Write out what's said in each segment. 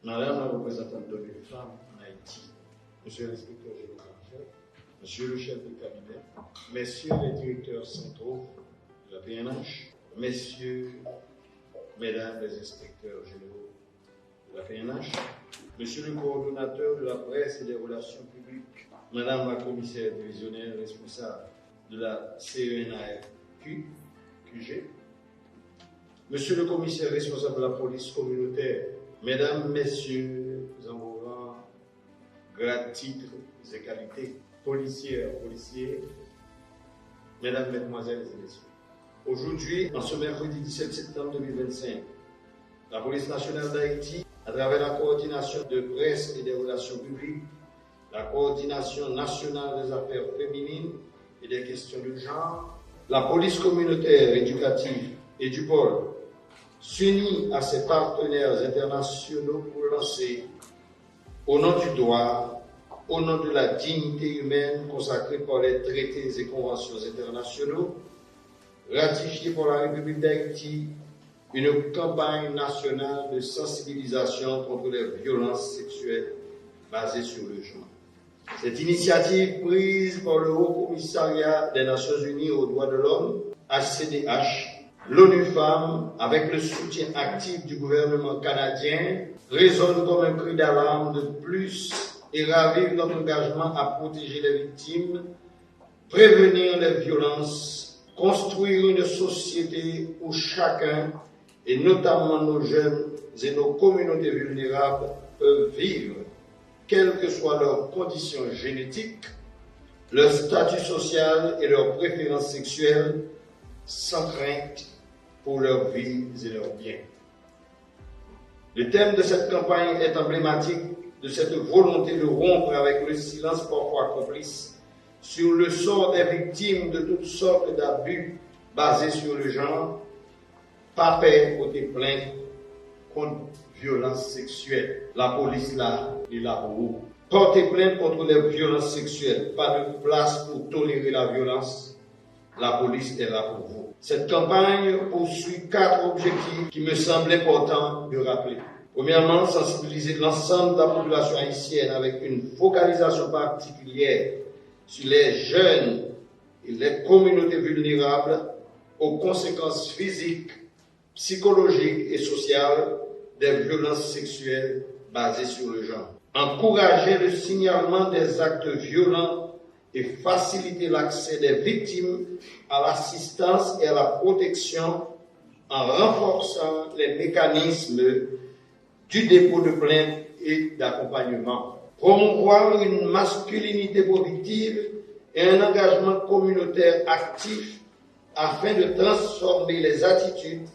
Madame la représentante de femmes en Haïti, Monsieur l'inspecteur général, Monsieur le chef de cabinet, Messieurs les directeurs centraux de la PNH, Mesdames les inspecteurs généraux de la PNH, Monsieur le coordonnateur de la presse et des relations publiques, Madame la commissaire divisionnaire responsable de la CENAFQ, QG, Monsieur le commissaire responsable de la police communautaire, Mesdames, Messieurs, en vos rangs, grades, titres et qualités, policières, policiers, Mesdames, Mesdemoiselles et Messieurs. Aujourd'hui, en ce mercredi 17 septembre 2025, la police nationale d'Haïti, à travers la coordination de presse et des relations publiques, la coordination nationale des affaires féminines et des questions de genre, la police communautaire éducative et du pôle, s'unit à ses partenaires internationaux pour lancer, au nom du droit, au nom de la dignité humaine consacrée par les traités et conventions internationaux, ratifiés par la République d'Haïti, une campagne nationale de sensibilisation contre les violences sexuelles basées sur le genre. Cette initiative prise par le Haut Commissariat des Nations Unies aux droits de l'homme, HCDH, l'ONU Femmes, avec le soutien actif du gouvernement canadien, résonne comme un cri d'alarme de plus et ravive notre engagement à protéger les victimes, prévenir les violences, construire une société où chacun, et notamment nos jeunes et nos communautés vulnérables, peuvent vivre, quelles que soient leurs conditions génétiques, leur statut social et leurs préférences sexuelles, sans crainte pour leurs vies et leurs biens. Le thème de cette campagne est emblématique de cette volonté de rompre avec le silence parfois complice sur le sort des victimes de toutes sortes d'abus basés sur le genre. Pas paix côté plainte contre violences sexuelles. La police là, est là pour vous. Portez plainte contre les violences sexuelles. Pas de place pour tolérer la violence. La police est là pour vous. Cette campagne poursuit 4 objectifs qui me semblent importants de rappeler. Premièrement, sensibiliser l'ensemble de la population haïtienne avec une focalisation particulière sur les jeunes et les communautés vulnérables aux conséquences physiques, psychologiques et sociales des violences sexuelles basées sur le genre. Encourager le signalement des actes violents et faciliter l'accès des victimes à l'assistance et à la protection en renforçant les mécanismes du dépôt de plainte et d'accompagnement. Promouvoir une masculinité positive et un engagement communautaire actif afin de transformer les attitudes,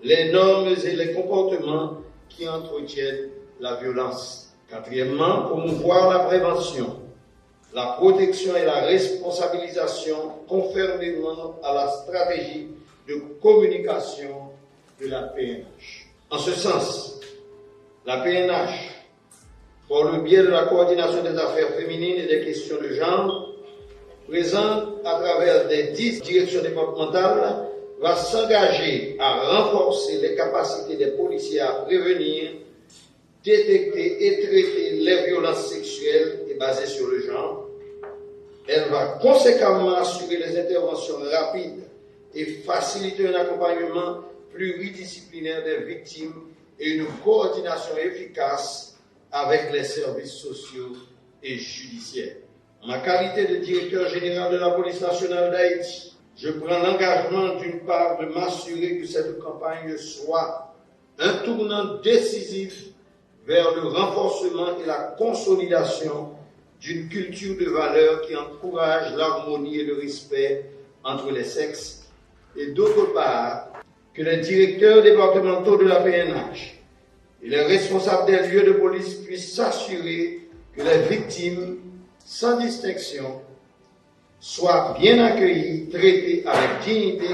les normes et les comportements qui entretiennent la violence. Quatrièmement, promouvoir la prévention, la protection et la responsabilisation conformément à la stratégie de communication de la PNH. En ce sens, la PNH, par le biais de la coordination des affaires féminines et des questions de genre, présente à travers des 10 directions départementales, va s'engager à renforcer les capacités des policiers à prévenir, détecter et traiter les violences sexuelles et basées sur le genre. Elle va conséquemment assurer les interventions rapides et faciliter un accompagnement pluridisciplinaire des victimes et une coordination efficace avec les services sociaux et judiciaires. En ma qualité de directeur général de la police nationale d'Haïti, je prends l'engagement d'une part de m'assurer que cette campagne soit un tournant décisif vers le renforcement et la consolidation d'une culture de valeurs qui encourage l'harmonie et le respect entre les sexes, et d'autre part, que les directeurs départementaux de la PNH et les responsables des lieux de police puissent s'assurer que les victimes, sans distinction, soient bien accueillies, traitées avec dignité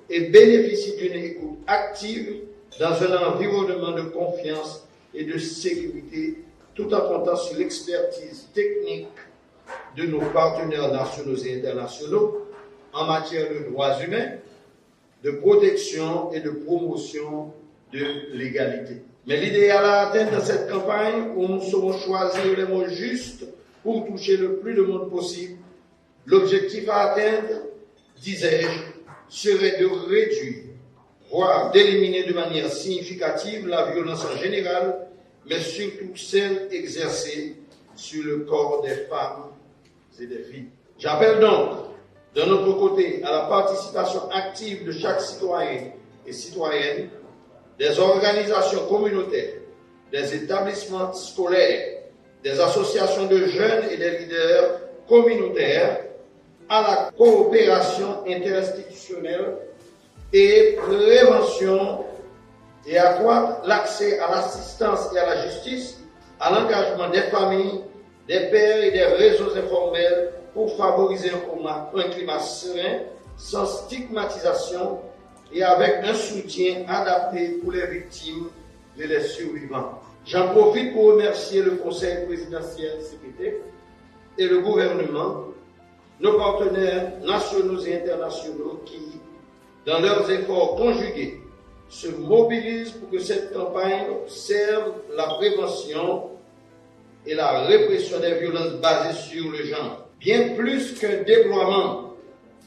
et bénéficient d'une écoute active dans un environnement de confiance et de sécurité, tout en comptant sur l'expertise technique de nos partenaires nationaux et internationaux en matière de droits humains, de protection et de promotion de l'égalité. Mais l'idéal à atteindre dans cette campagne, où nous saurons choisir les mots justes pour toucher le plus de monde possible, l'objectif à atteindre, disais-je, serait de réduire, voire d'éliminer de manière significative la violence en général, mais surtout celle exercée sur le corps des femmes et des filles. J'appelle donc, de notre côté, à la participation active de chaque citoyen et citoyenne, des organisations communautaires, des établissements scolaires, des associations de jeunes et des leaders communautaires à la coopération interinstitutionnelle et prévention et accroître l'accès à l'assistance et à la justice, à l'engagement des familles, des pères et des réseaux informels pour favoriser un climat serein, sans stigmatisation et avec un soutien adapté pour les victimes et les survivants. J'en profite pour remercier le Conseil présidentiel CPT et le gouvernement, nos partenaires nationaux et internationaux qui, dans leurs efforts conjugués, se mobilisent pour que cette campagne serve la prévention et la répression des violences basées sur le genre. Bien plus qu'un déploiement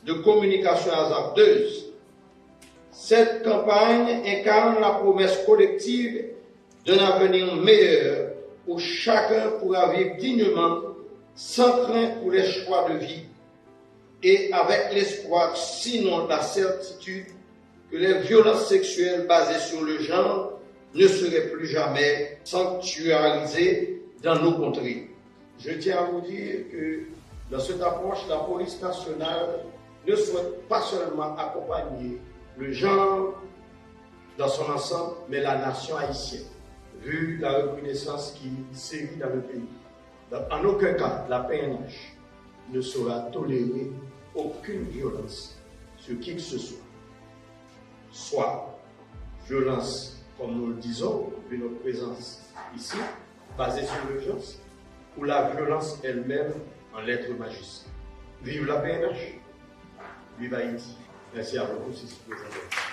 de communication hasardeuse, cette campagne incarne la promesse collective d'un avenir meilleur où chacun pourra vivre dignement, sans crainte pour les choix de vie et avec l'espoir, sinon la certitude, que les violences sexuelles basées sur le genre ne seraient plus jamais sanctuarisées dans nos contrées. Je tiens à vous dire que dans cette approche, la police nationale ne souhaite pas seulement accompagner le genre dans son ensemble, mais la nation haïtienne, vu la recrudescence qui sévit dans le pays. En aucun cas, la PNH ne saura tolérer aucune violence sur qui que ce soit violence, comme nous le disons, vu notre présence ici, basée sur l'urgence, ou la violence elle-même en lettres majuscules. Vive la PNH, vive Haïti. Merci à vous tous, ici présents.